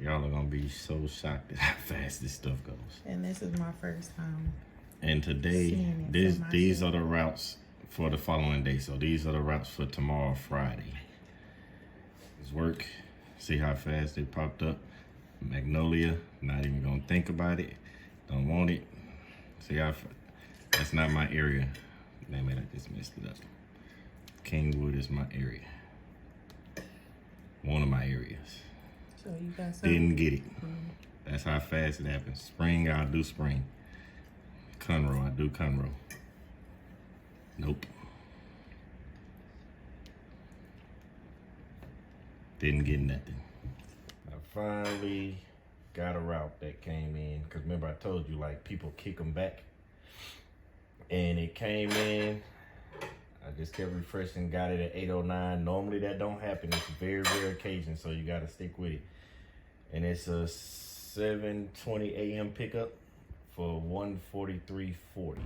Y'all are gonna be so shocked at how fast this stuff goes. And this is my first time. And today, these are the routes for the following day. So these are the routes for tomorrow, Friday. This work. See how fast they popped up. Magnolia, not even gonna think about it. Don't want it. See how that's not my area. Damn it, I just messed it up. Kingwood is my area. One of my areas. So you got some. Didn't get it. That's how fast it happens. Spring, I'll do spring. Conroe, I do Conroe. Nope. Didn't get nothing. I finally got a route that came in. Cause remember I told you like people kick them back. And it came in. I just kept refreshing, got it at 8:09. Normally that don't happen. It's a very rare occasion, so you gotta stick with it. And it's a 7:20 a.m. pickup for $143.40.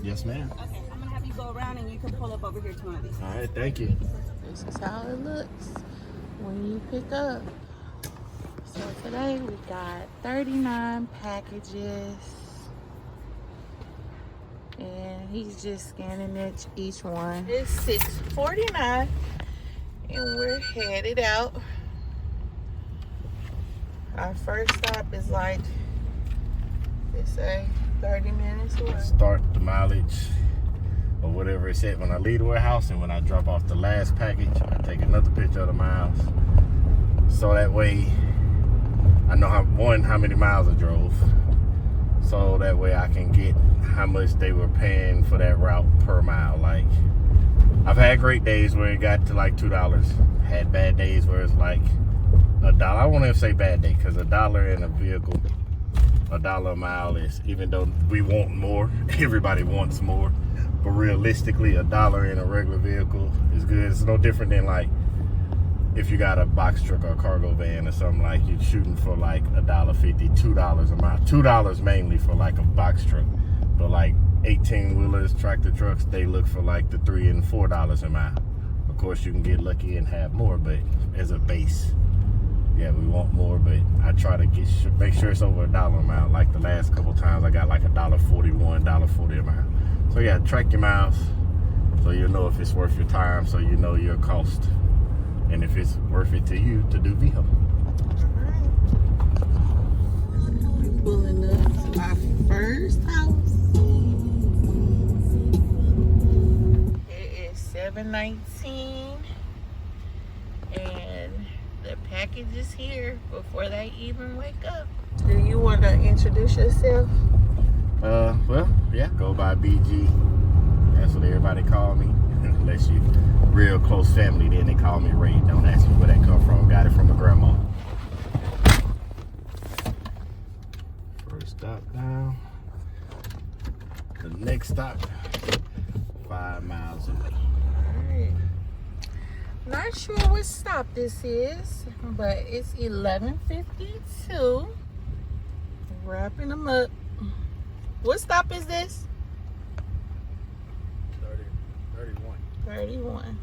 Yes, ma'am. Okay, I'm gonna have you go around and you can pull up over here to one of these. All right, thank you. This is how it looks when you pick up. So today we got 39 packages. And he's just scanning each one. It's 6:49 and we're headed out. Our first stop is like, they say, 30 minutes away. Start the mileage or whatever it said when I leave the warehouse, and when I drop off the last package, I take another picture of the miles. So that way I know how many miles I drove. So that way I can get how much they were paying for that route per mile. Like, I've had great days where it got to like $2. Had bad days where it's like $1. I won't even say bad day, because $1 in a vehicle, $1 a mile is, even though we want more, everybody wants more, but realistically $1 in a regular vehicle is good. It's no different than like if you got a box truck or a cargo van or something, like you're shooting for like $1.50, $2 a mile. $2 mainly for like a box truck, but like 18-wheelers, tractor trucks, they look for like the $3 and $4 a mile. Of course you can get lucky and have more, but as a base, yeah, we want more, but I try to make sure it's over $1 a mile. Like the last couple times I got like $1.41, $1.40 a mile. So yeah, track your miles so you know if it's worth your time, so you know your cost, and if it's worth it to you to do VeHo. Alright. We're pulling up to our first house. It is 7:19 and the package is here before they even wake up. Do you want to introduce yourself? Well, yeah, go by BG. That's what everybody call me. Unless you real close family, then they call me Ray. Don't ask me where that come from. Got it from my grandma. First stop down. The next stop, 5 miles away. Alright. Not sure what stop this is, but it's 11:52. Wrapping them up. What stop is this? 31. 31.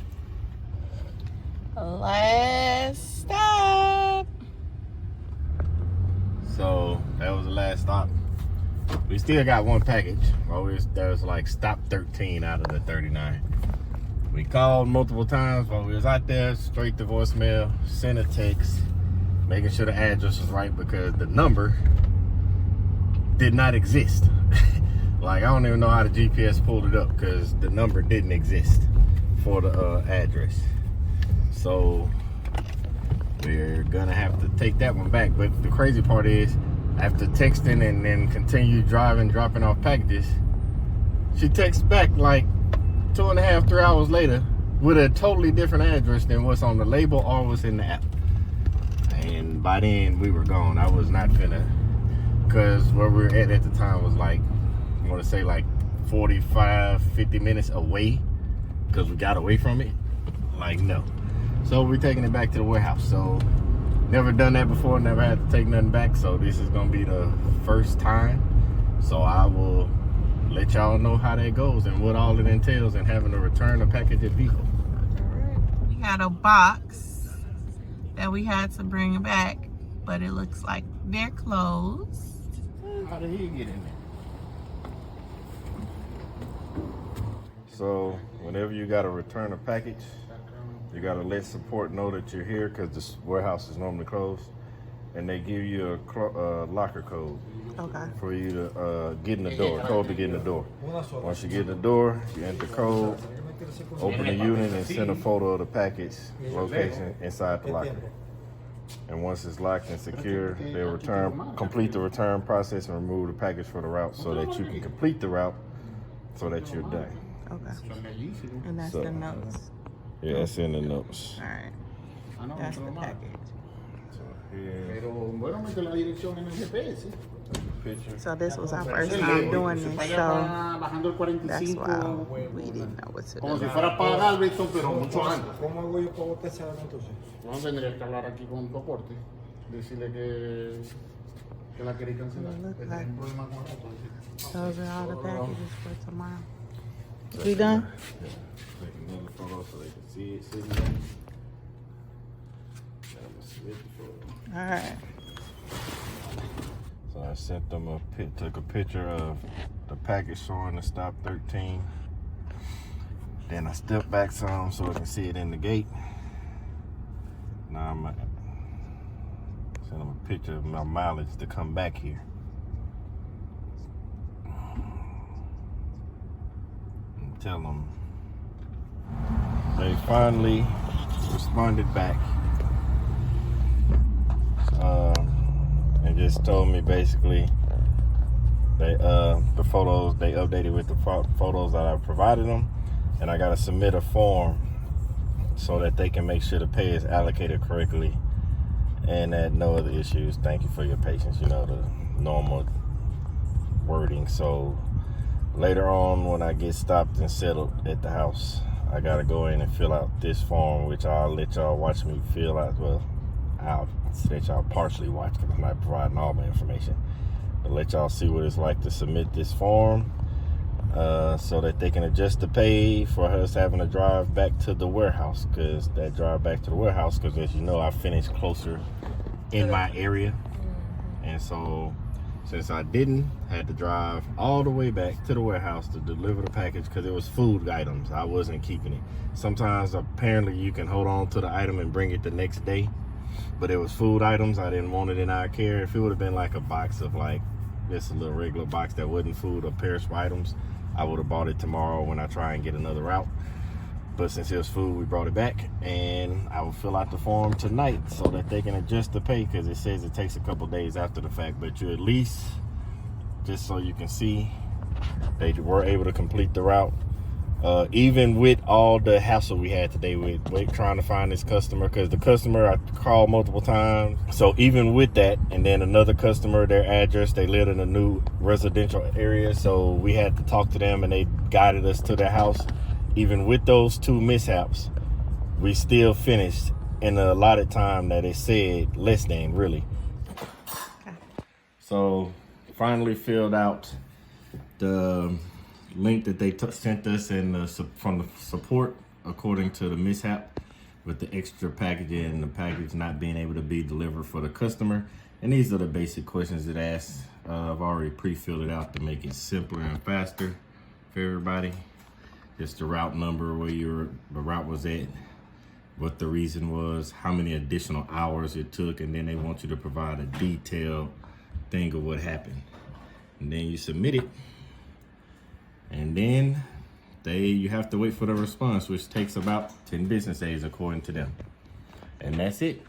Last stop. So that was the last stop. We still got one package. There was like stop 13 out of the 39. We called multiple times while we was out there, straight to voicemail, sent a text, making sure the address was right, because the number did not exist. Like, I don't even know how the GPS pulled it up, because the number didn't exist for the address. So we're gonna have to take that one back. But the crazy part is, after texting and then continue driving, dropping off packages, she texts back like 2.5, 3 hours later with a totally different address than what's on the label or what's in the app. And by then we were gone. I was not finna, because where we were at the time was like, I want to say like 45, 50 minutes away, because we got away from it. Like, no. So we're taking it back to the warehouse. So Never done that before, never had to take nothing back, so this is gonna be the first time. So I will let y'all know how that goes and what all it entails and having to return a package at VeHo. We had a box that we had to bring back, but it looks like they're closed. How did he get in there? So whenever you gotta return a package, you gotta let support know that you're here because the warehouse is normally closed, and they give you a locker code for you to get in the door, code to get in the door. Once you get in the door, you enter the code, open the unit, and send a photo of the package location inside the locker. And once it's locked and secure, they'll complete the return process and remove the package for the route so that you can complete the route so that you're done. Okay. And that's the notes. Yeah, that's in the notes. All right. That's the package. So this was our first time doing this, so that's why we didn't know what to do. ¿Cómo hago yo para botar esa entonces? No, tendría que hablar aquí con tu aporte, decirle que la queréis cancelar. Que tenés un problema con esto. Those are all the packages for tomorrow. We done? Take another photo so they can see it sitting there. All right. So I sent them took a picture of the package showing the stop 13. Then I stepped back some so I can see it in the gate. Now I'm gonna send them a picture of my mileage to come back here. And tell them they finally responded back. And just told me basically they the photos they updated with the photos that I provided them, and I gotta submit a form so that they can make sure the pay is allocated correctly and that no other issues. Thank you for your patience. You know, the normal wording. So later on when I get stopped and settled at the house, I gotta go in and fill out this form, which I'll let y'all watch me fill out. Well, I'll let y'all partially watch because I'm not providing all my information, but let y'all see what it's like to submit this form so that they can adjust the pay for us having to drive back to the warehouse, because that drive back to the warehouse, because as you know, I finished closer in my area, and so since I didn't, had to drive all the way back to the warehouse to deliver the package because it was food items. I wasn't keeping it. Sometimes apparently you can hold on to the item and bring it the next day, but it was food items. I didn't want it in our care. If it would have been like a box of like just a little regular box that wasn't food or perishable items, I would have bought it tomorrow when I try and get another route. But since it was food, we brought it back, and I will fill out the form tonight so that they can adjust the pay, because it says it takes a couple days after the fact, but you at least, just so you can see, they were able to complete the route. Even with all the hassle we had today with trying to find this customer, because the customer I called multiple times. So even with that, and then another customer, their address, they live in a new residential area, so we had to talk to them and they guided us to their house. Even with those two mishaps, we still finished in the allotted time that it said, less than really. So finally filled out the link that they sent us and from the support according to the mishap with the extra packaging and the package not being able to be delivered for the customer. And these are the basic questions it asks. I've already pre-filled it out to make it simpler and faster for everybody. Just the route number, where the route was at, what the reason was, how many additional hours it took, and then they want you to provide a detailed thing of what happened. And then you submit it, and then you have to wait for the response, which takes about 10 business days according to them. And that's it.